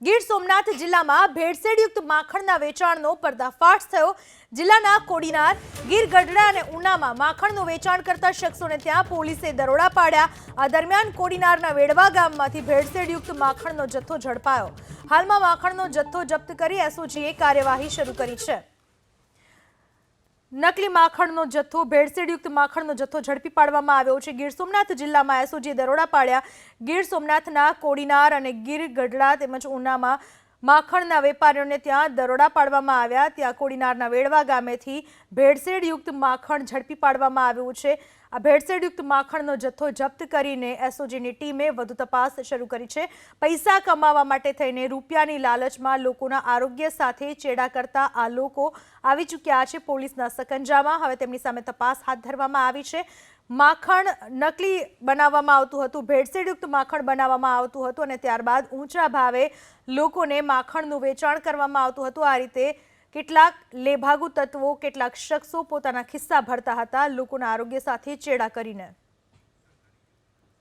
ગીર સોમનાથ જિલ્લામાં ભેળસેળયુક્ત માખણના વેચાણનો પર્દાફાશ થયો। જિલ્લાના કોડીનાર, ગીર ગઢડા અને ઉનામાં માખણનું વેચાણ કરતા શખ્સોને ત્યાં પોલીસે દરોડા પાડ્યા। આ દરમિયાન કોડીનારના વેડવા ગામમાંથી ભેળસેળયુક્ત માખણનો જથ્થો ઝડપાયો। હાલમાં માખણનો જથ્થો જપ્ત કરી એસઓજીએ કાર્યવાહી શરૂ કરી છે। નકલી માખણનો જથ્થો ભેળસેળયુક્ત માખણનો જથ્થો ઝડપી પાડવામાં આવ્યો છે। ગીર સોમનાથ જિલ્લામાં એસઓજીએ દરોડા પાડ્યા। ગીર સોમનાથના કોડીનાર અને ગીર ગઢડા તેમજ ઉનામાં માખણના વેપારીઓને ત્યાં દરોડા પાડવામાં આવ્યા। ત્યાં કોડીનારના વેડવા ગામેથી ભેળસેળયુક્ત માખણ ઝડપી પાડવામાં આવ્યું છે। આ ભેળસેળયુક્ત માખણનો જથ્થો જપ્ત કરીને એસઓજીની ટીમે વધુ તપાસ શરૂ કરી છે। પૈસા કમાવા માટે થઈને રૂપિયાની લાલચમાં લોકોના આરોગ્ય સાથે ચેડા કરતા આ લોકો આવી ચૂક્યા છે પોલીસના સકંજામાં। હવે તેમની સામે તપાસ હાથ ધરવામાં આવી છે। માખણ નકલી બનાવવામાં આવતું હતું, ભેળસેળયુક્ત માખણ બનાવવામાં આવતું હતું અને ત્યારબાદ ઊંચા ભાવે લોકોને માખણનું વેચાણ કરવામાં આવતું હતું। આ રીતે કેટલાક લેભાગુ તત્વો, કેટલાક શખ્સો પોતાના ખિસ્સા ભરતા હતા લોકોના આરોગ્ય સાથે ચેડા કરીને।